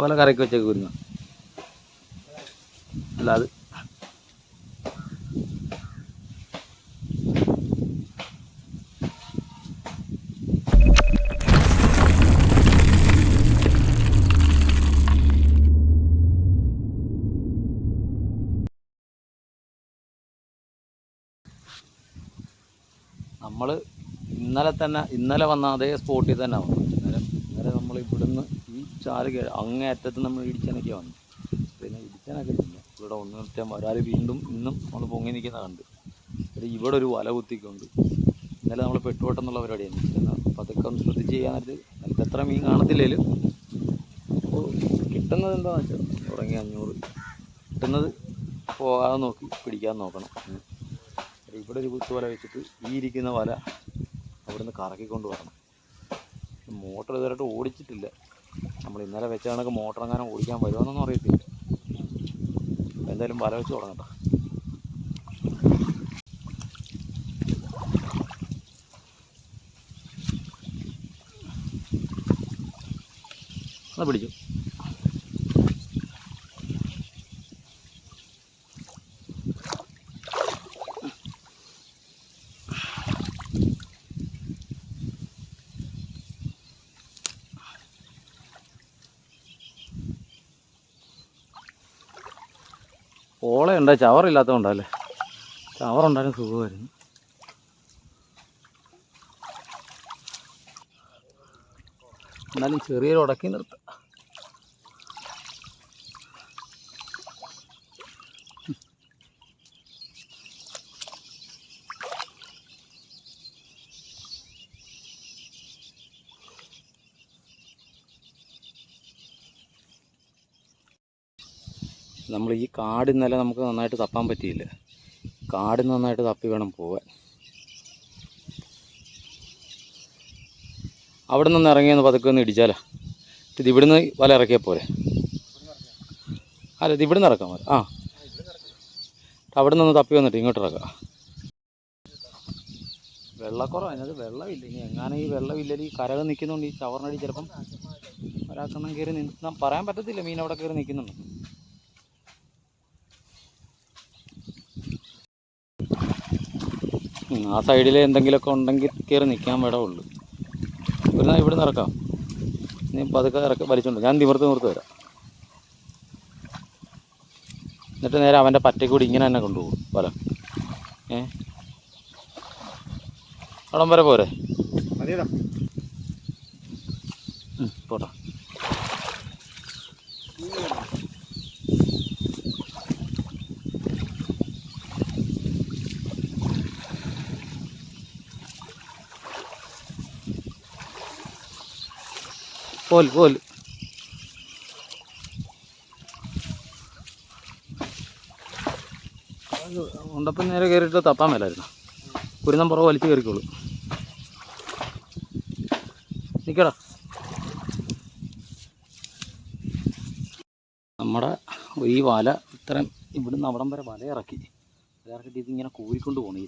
വല കരയ്ക്ക് വെച്ചേക്ക് വരുന്നു. അല്ല അത് നമ്മൾ ഇന്നലെ വന്ന അതേ സ്പോട്ടിൽ തന്നെ വന്നു. ഇന്നലെ നമ്മൾ ഇവിടുന്ന് ഈ ചാല് അങ്ങേ അറ്റത്ത് നമ്മൾ ഇടിച്ചനൊക്കെ വന്നു. പിന്നെ ഇടിച്ചനൊക്കെ ഇല്ല. ഇവിടെ ഒന്നിട്ടും ഒരാൾ വീണ്ടും ഇന്നും നമ്മൾ പൊങ്ങി നിൽക്കുന്ന കണ്ട്. പിന്നെ ഇവിടെ ഒരു വല കുത്തിക്കൊണ്ട് ഇന്നലെ നമ്മൾ പെട്ടുവട്ടെന്നുള്ള പരിപാടിയാണ്. എന്നാൽ പതുക്കെ ഒന്ന് ശ്രദ്ധിച്ച് ചെയ്യാനായിട്ട് നമുക്ക് എത്ര മീൻ കാണത്തില്ലേലും കിട്ടുന്നത് എന്താണെന്ന് വെച്ചാൽ തുടങ്ങി 500 കിട്ടുന്നത് പോകാതെ നോക്കി പിടിക്കാൻ നോക്കണം. ഇവിടെ ഒരു കുത്തുവല വെച്ചിട്ട് ഈ ഇരിക്കുന്ന വല അവിടുന്ന് കറക്കിക്കൊണ്ട് വരണം. മോട്ടർ ഇതുവരെയായിട്ട് ഓടിച്ചിട്ടില്ല. നമ്മൾ ഇന്നലെ വെച്ച കണക്ക് മോട്ടർ എങ്ങാനും ഓടിക്കാൻ വരുമെന്നൊന്നും അറിയത്തില്ല. എന്തായാലും വല വെച്ച് തുടങ്ങട്ടെ. അത് പിടിച്ചു. ഓളയുണ്ട്, ചവറില്ലാത്തതുകൊണ്ടല്ലേ. ചവറുണ്ടായാലും സുഖമായിരുന്നു. എന്നാലും ചെറിയൊരു ഉടക്കി നിർത്താം. നമ്മൾ ഈ കാട് ഇന്നലെ നമുക്ക് നന്നായിട്ട് തപ്പാൻ പറ്റിയില്ല. കാട് നന്നായിട്ട് തപ്പി വേണം പോകാൻ. അവിടെ നിന്ന് ഇറങ്ങിയെന്ന് പതുക്കെ ഒന്ന് ഇടിച്ചാലോ. ഇത് ഇവിടുന്ന് വല ഇറക്കിയാൽ പോരെ? അല്ല, ഇത് ഇവിടുന്ന് ഇറക്കാം. ആ, അവിടെ നിന്ന് തപ്പി വന്നിട്ട് ഇങ്ങോട്ട് ഇറക്കാം. വെള്ളക്കുറവ് അതിനകത്ത് വെള്ളമില്ല. ഇനി എങ്ങാനും ഈ വെള്ളമില്ലെങ്കിൽ ഈ കരക് നിൽക്കുന്നുണ്ട്. ഈ ചവറിനടി ചിലപ്പം ഒരാൾക്കെണ്ണം കയറി നിൽക്കാൻ പറയാൻ പറ്റത്തില്ല. മീൻ അവിടെ കയറി നിൽക്കുന്നുണ്ട്. ആ സൈഡിൽ എന്തെങ്കിലുമൊക്കെ ഉണ്ടെങ്കിൽ കയറി നിൽക്കാൻ വിടവുള്ളൂ. ഇവിടുന്ന് ഇറക്കാം. നീ പതുക്കെ വലിച്ചുകൊണ്ട് ഞാൻ നിവർത്ത് വരാം. എന്നിട്ട് നേരെ അവൻ്റെ പറ്റക്കൂടി ഇങ്ങനെ തന്നെ കൊണ്ടുപോകും വല. അവിടം വരെ പോരെ? പോട്ടെ. പോല് ഉണ്ടപ്പം നേരെ കയറിയിട്ട് തപ്പാൻ മേലായിരുന്നു. കുരുന്നം പുറകെ വലിച്ച് കയറിക്കോളൂ. നിൽക്കടാ. നമ്മുടെ ഈ വല ഇത്രയും ഇവിടുന്ന് അവിടം വരെ വല ഇറക്കിയിട്ട് ഇതിങ്ങനെ കോരിക്കൊണ്ട് പോകണം. ഈ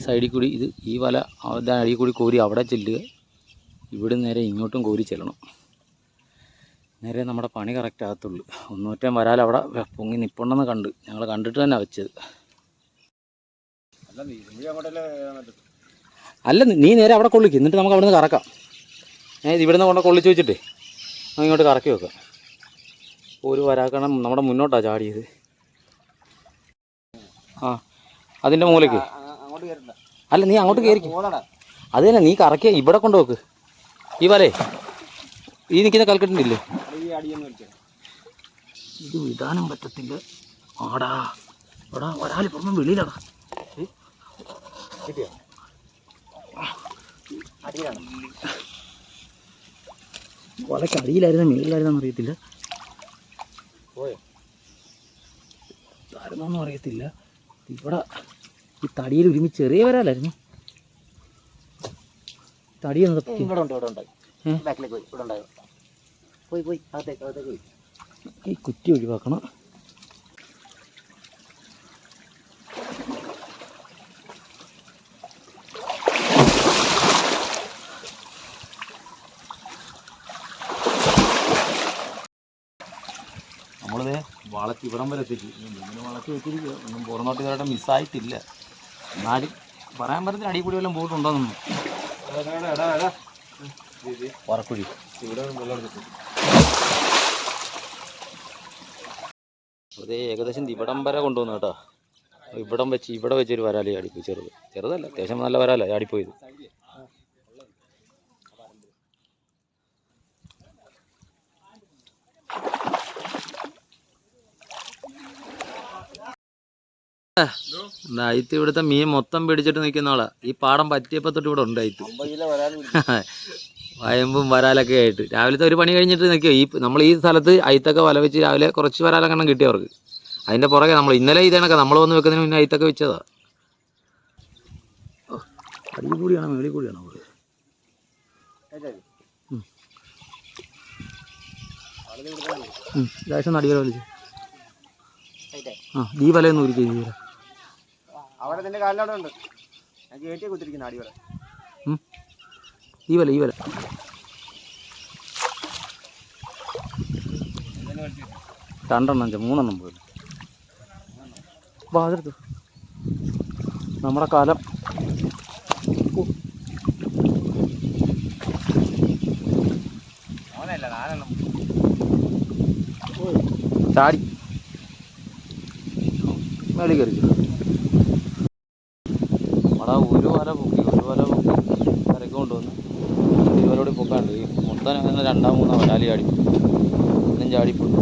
സൈഡിൽ കൂടി ഇത് ഈ വല അവിടെ അടിയിൽ കൂടി കോരി അവിടെ ചെല്ലുക. ഇവിടെ നേരെ ഇങ്ങോട്ടും കോരി ചെല്ലണം. നേരെ നമ്മുടെ പണി കറക്റ്റ് ആകത്തുള്ളൂ. ഒന്നൂറ്റം വരാൽ അവിടെ പൊങ്ങി നിൽപ്പുണ്ടെന്ന് ഞങ്ങൾ കണ്ടിട്ട് തന്നെ വെച്ചത്. അല്ല, നീ നേരെ അവിടെ കൊള്ളിക്കും. എന്നിട്ട് നമുക്ക് അവിടെ നിന്ന് കറക്കാം. ഇവിടുന്ന് കൊണ്ട് കൊള്ളിച്ച് വെച്ചിട്ടേ നമുക്ക് ഇങ്ങോട്ട് കറക്കി വെക്കാം. ഒരു വരാക്കണം നമ്മുടെ മുന്നോട്ടാണ് ചാടിയത്. ആ, അതിൻ്റെ മൂലയ്ക്ക് അല്ല, നീ അങ്ങോട്ട് കയറിക്കും. അത് തന്നെ, നീ കറക്കിയ ഇവിടെ കൊണ്ടുപോക്ക്. ഈ വലേ ഈ നിൽക്കുന്ന കൽക്കെട്ടിൻ്റെ ഇത് വിടാനും പറ്റത്തില്ല. ആടാ ഒരാൾ പുറമെ വെളിയിലാടാ. വലയ്ക്ക് അടിയിലായിരുന്നു മേളിലായിരുന്നെന്ന് അറിയത്തില്ല. ആയിരുന്നോന്നും അറിയത്തില്ല. ഇവിടെ ഈ തടിയിൽ ഒരുമിച്ച് ചെറിയ വരാലായിരുന്നു. തടിയൊന്നും ഈ കുറ്റി ഒഴിവാക്കണം. ഇവിടം വരെ എത്തിച്ചു. ഇങ്ങനെ വളർത്തി വെച്ചിരിക്കുക. ഒന്നും പുറന്നോട്ട് ഇവരുടെ മിസ്സായിട്ടില്ല. എന്നാലും പറയാൻ പറ്റത്തില്ല അടിപൊളി വല്ലതും പോയിട്ടുണ്ടോന്നൊന്നും. പറക്കുഴി ഇവിടെ അതേ ഏകദേശം ഇവിടം വരെ കൊണ്ടുവന്നു കേട്ടോ. ഇവിടെ വെച്ചൊരു വരാലേ ചാടിപ്പോയി. ചെറുതല്ല, അത്യാവശ്യം നല്ല വരാല ചാടിപ്പോയത്. അയിത്ത് ഇവിടുത്തെ മീൻ മൊത്തം പിടിച്ചിട്ട് നിൽക്കുന്ന ആളാ. ഈ പാടം പറ്റിയപ്പോ തൊട്ട് ഇവിടെ ഉണ്ട് അയിത്ത്. വയമ്പും വരാലൊക്കെ ആയിട്ട് രാവിലത്തെ ഒരു പണി കഴിഞ്ഞിട്ട് നിൽക്കുക. നമ്മൾ ഈ സ്ഥലത്ത് അയിത്തൊക്കെ വല വെച്ച് രാവിലെ കുറച്ച് വരാലെണ്ണം കിട്ടിയവർക്ക്. അതിന്റെ പുറകെ നമ്മൾ ഇന്നലെ ഇതേണൊക്കെ നമ്മൾ വന്ന് വെക്കുന്നതിന് മുന്നേ അയിത്തൊക്കെ വെച്ചതാ. അടിയിൽ കൂടിയാണോ മേളിൽ കൂടിയാണോ? ദേശം അടിവല വലിച്ചു. ഈ വലയൊന്നും ഒരു ചെയ്തു ഈ വല രണ്ടെണ്ണം മൂന്നെണ്ണം പോയി. അതെടുത്തു നമ്മുടെ കാലം. ചാടി മേളിൽ കയറി. അവിടെ ഒരു വല പൊക്കി കരക്ക് കൊണ്ടുവന്ന് ഇവരോട് പൊക്കാണ്ട് ഈ മൊത്തം അങ്ങനെ 2-3 വരാലി ചാടിപ്പോയി. ഒന്നും ചാടിപ്പോയി.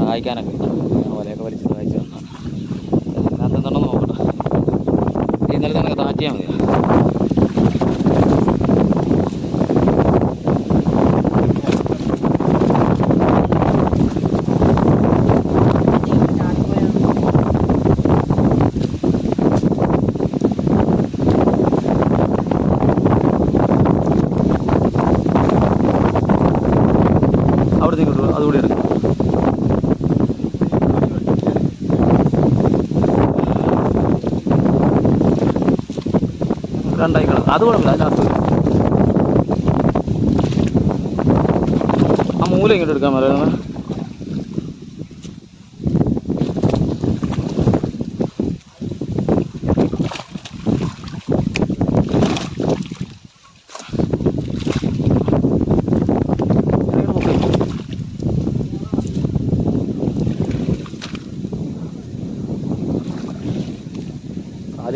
സഹായിക്കാനൊക്കെ വലയൊക്കെ വലിച്ച് സഹായിച്ചു തന്നാണ്. അതിനകത്ത് എന്തുണ്ടെന്ന് നോക്കട്ടെ. ഇന്നലെ തന്നെ താറ്റിയാൽ മതി. അവിടത്തേക്ക് കിട്ടും. അതുകൂടി എടുക്കും. രണ്ടായിക്കണം. അത് കുഴപ്പമില്ല. ലാസ്റ്റ് ആ മൂല ഇങ്ങോട്ട് എടുക്കാൻ പറയാം.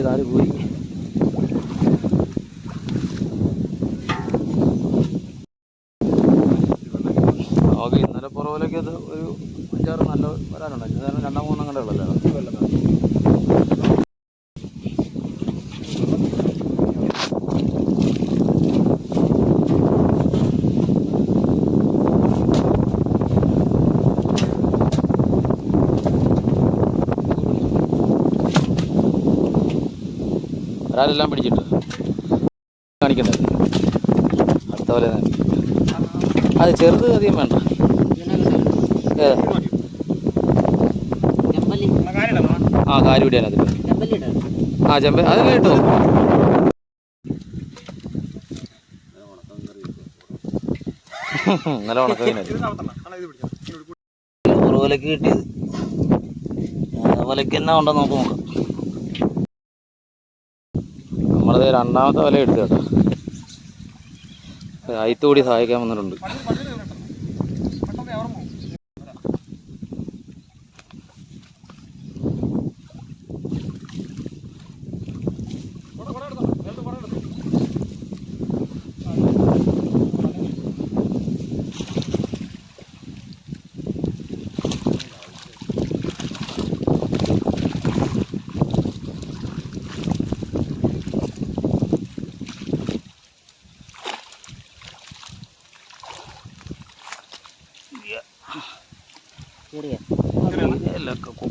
കാല് പോയി. ഓക്കെ, ഇന്നലെ പുറകിലൊക്കെ അത് ഒരു 5-6 നല്ല വരാനുണ്ടായി. കാരണം 2-3 കണ്ടേ ഉള്ളല്ലോ. വരാലെല്ലാം പിടിച്ചിട്ട് കാണിക്കണ്ടേ അടുത്ത പോലെ. അത് ചെറുത് അധികം വേണ്ട. ആ കാരി പിടിയാൻ അതിൽ ചെമ്പ അതെല്ലാം കിട്ടുമോ? ഇന്നലെ ഉറവലക്ക് കിട്ടിയത്. വലക്ക് എന്നാ ഉണ്ടോ നോക്കാം. നമ്മളത് രണ്ടാമത്തെ വല എടുത്തു കേട്ടോ. അയിത്തുകൂടി സഹായിക്കാൻ വന്നിട്ടുണ്ട്.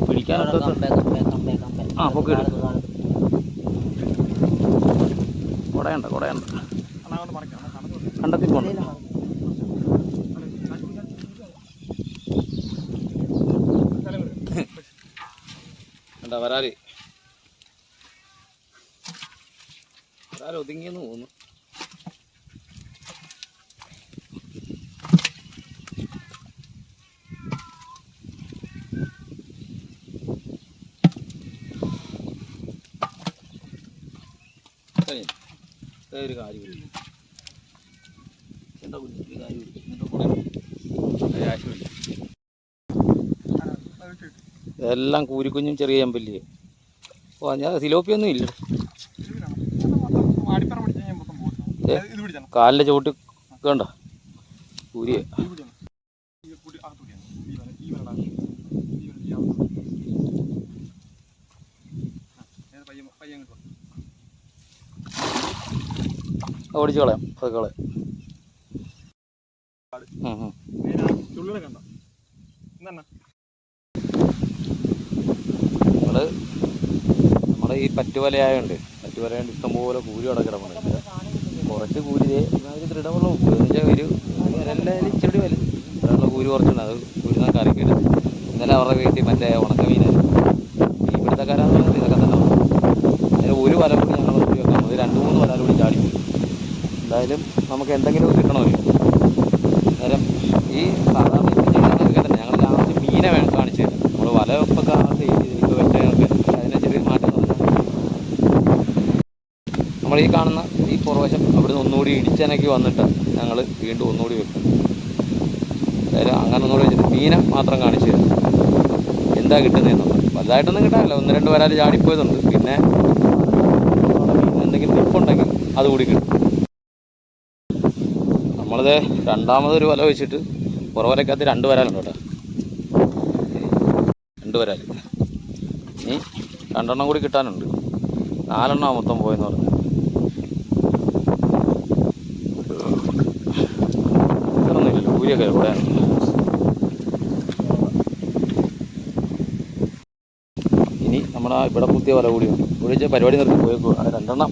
പിടിക്കാനൊക്കെ കുടയുണ്ട് കണ്ടെത്തി പോകണം. എന്താ വരാല് ഒതുങ്ങിയെന്ന് തോന്നുന്നു. ഒരു കാര്യം എന്താ എല്ലാം കൂരിക്കുഞ്ഞും ചെറിയ ചെമ്പല്ലേ. ഓ ഞാൻ സിലോപ്പിയൊന്നും ഇല്ല. കാലിൻ്റെ ചുവട്ട് വേണ്ട കൂരിയെ. ഓടിച്ചു കളയാം അതൊക്കെ കളയാം. നമ്മുടെ ഈ പറ്റുവലയായുണ്ട്, പറ്റുവലയുണ്ട് ഇഷ്ടംപോലെ കൂരി അവിടെ കിടപ്പുണ്ട്. കുറച്ച് കൂരി ഒരു ദൃഢമുള്ള കൂരി എന്ന് വെച്ചാൽ ഒരു എല്ലാം ഇച്ചിരി വലുത് ഇവിടെയുള്ള കൂരി കുറച്ചുണ്ട്. അത് കൂരി നമുക്ക് അറിയിക്കരുത്. ഇന്നലെ അവരുടെ വീട്ടിൽ മറ്റേ ഉണക്കമീനായിരുന്നു. ഈ പിടുത്തക്കാരാന്ന് പറയുന്നത് ഇതൊക്കെ തന്നെ. അതിന് ഒരു വല കൂടി ഞങ്ങൾ നിർത്തി വെക്കാം. അത് 2-3 വല കൂടി ചാടിപ്പോയി. എന്തായാലും നമുക്ക് എന്തെങ്കിലും കിട്ടണമല്ലോ. അന്നേരം ഈ സാധാരണ ചെയ്യുന്നതൊക്കെ തന്നെ ഞങ്ങൾ ലാസ്റ്റ് മീനെ കാണിച്ചു തരാം. നമ്മൾ വല വെപ്പൊക്കെ ആദ്യം ഇതിലേക്ക് വെച്ചതൊക്കെ അതിനെ ചെറിയ മാറ്റം നമ്മൾ ഈ കാണുന്ന ഈ പുറവശം അവിടുന്ന് ഒന്നുകൂടി ഇടിച്ചനക്കി വന്നിട്ട് ഞങ്ങൾ വീണ്ടും ഒന്നുകൂടി വെക്കും. അതായത് അങ്ങനെ ഒന്നുകൂടി വെച്ചിട്ട് മീനെ മാത്രം കാണിച്ചു തരാം എന്താ കിട്ടുന്നതെന്നുള്ളത്. വലുതായിട്ടൊന്നും കിട്ടാനില്ല, 1-2 വരാൽ ചാടിപ്പോയതുണ്ട്. പിന്നെ എന്തെങ്കിലും നിൽപ്പുണ്ടെങ്കിൽ അതുകൂടി കിട്ടും. നമ്മളത് രണ്ടാമതൊരു വല വെച്ചിട്ട് പുറവലക്കകത്ത് 2 വരാലുണ്ട് കേട്ടോ. 2 വരാൽ ഇനി 2 എണ്ണം കൂടി കിട്ടാനുണ്ട്. 4 എണ്ണം മൊത്തം പോയെന്ന് പറഞ്ഞു. ഇത്രയൊന്നുമില്ലല്ലോ കൂരിയൊക്കെ കൂടെയാണ്. ഇനി നമ്മുടെ ഇവിടെ കുത്തിയ വല കൂടിയുണ്ട്. കുഴിച്ച പരിപാടി നിർത്തി പോയേക്കും. 2 എണ്ണം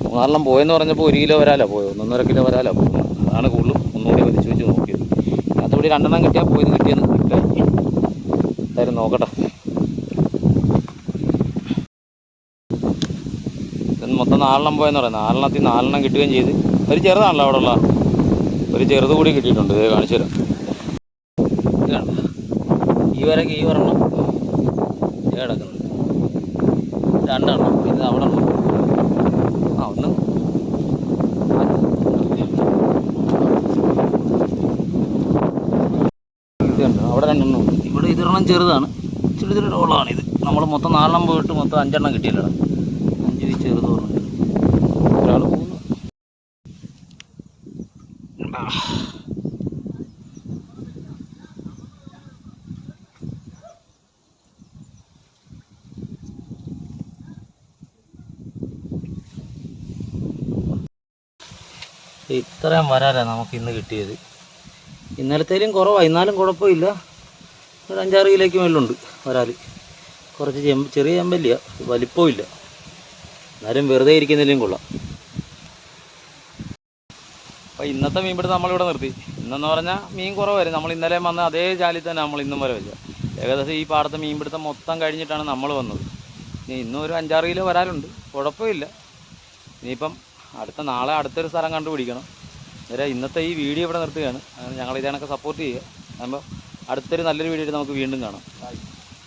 3-4 എണ്ണം പോയെന്ന് പറഞ്ഞപ്പോൾ 1 കിലോ വരാലാ പോയോ, 1.5 കിലോ വരാലാ പോകുന്നത്. അതാണ് കൂടുതലും ഒന്നുകൂടി വലിച്ചു വെച്ച് നോക്കിയത്. അതുകൂടി 2 എണ്ണം കിട്ടിയാൽ പോയത് കിട്ടിയെന്ന് കിട്ടാൻ എന്തായാലും നോക്കട്ടെ. മൊത്തം 4 എണ്ണം പോയെന്ന് പറയാം. 4 എണ്ണത്തിൽ 4 എണ്ണം കിട്ടുകയും ചെയ്ത്. ഒരു ചെറുതാണല്ലോ അവിടെ ഉള്ള ഒരു ചെറുത് കൂടി കിട്ടിയിട്ടുണ്ട്. ഇത് കാണിച്ചു തരാം. ഈ വരയ്ക്ക് ഈ ഒരെണ്ണം കിടക്കുന്നത് 2 എണ്ണം. ഇത് അവിടെ ഉണ്ട്. ഒന്ന് ഇതുണ്ട് അവിടെ 2 എണ്ണം ഉണ്ട്. ഇവിടെ ഇതൊരെണ്ണം ചെറുതാണ്, ഇച്ചിരി ഇച്ചിരി ഉള്ളതാണ് ഇത്. നമ്മൾ മൊത്തം 4 എണ്ണം പോയിട്ട് മൊത്തം 5 എണ്ണം കിട്ടിയില്ല. 5 ചെറുത് പറഞ്ഞു ഒരാൾ പോകുന്നു. ഇത്രയും വരാലാണ് നമുക്ക് ഇന്ന് കിട്ടിയത്. ഇന്നലത്തേലും കുറവാണ്, എന്നാലും കുഴപ്പമില്ല. ഒരു 5-6 കിലോയ്ക്ക് മേലുണ്ട് വരാൽ. കുറച്ച് ചെറിയ ചെമ്പല്ല, വലിപ്പവും ഇല്ല. എന്നാലും വെറുതെ ഇരിക്കുന്നതിലും കൊള്ളാം. അപ്പോൾ ഇന്നത്തെ മീൻപിടുത്തം നമ്മളിവിടെ നിർത്തി. ഇന്നെന്ന് പറഞ്ഞാൽ മീൻ കുറവായിരുന്നു. നമ്മൾ ഇന്നലെ വന്ന അതേ ചാലിൽ തന്നെ നമ്മൾ ഇന്നും വരെ വെച്ചത്. ഏകദേശം ഈ പാടത്തെ മീൻപിടുത്തം മൊത്തം കഴിഞ്ഞിട്ടാണ് നമ്മൾ വന്നത്. ഇന്നും ഒരു 5-6 കിലോ വരാലുണ്ട്, കുഴപ്പമില്ല. ഇനിയിപ്പം നാളെ അടുത്തൊരു സ്ഥലം കണ്ടുപിടിക്കണം. അന്നേരം ഇന്നത്തെ ഈ വീഡിയോ ഇവിടെ നിർത്തുകയാണ്. ഞങ്ങൾ ഇതേണൊക്കെ സപ്പോർട്ട് ചെയ്യുക. അപ്പോൾ അടുത്തൊരു നല്ലൊരു വീഡിയോ നമുക്ക് വീണ്ടും കാണാം.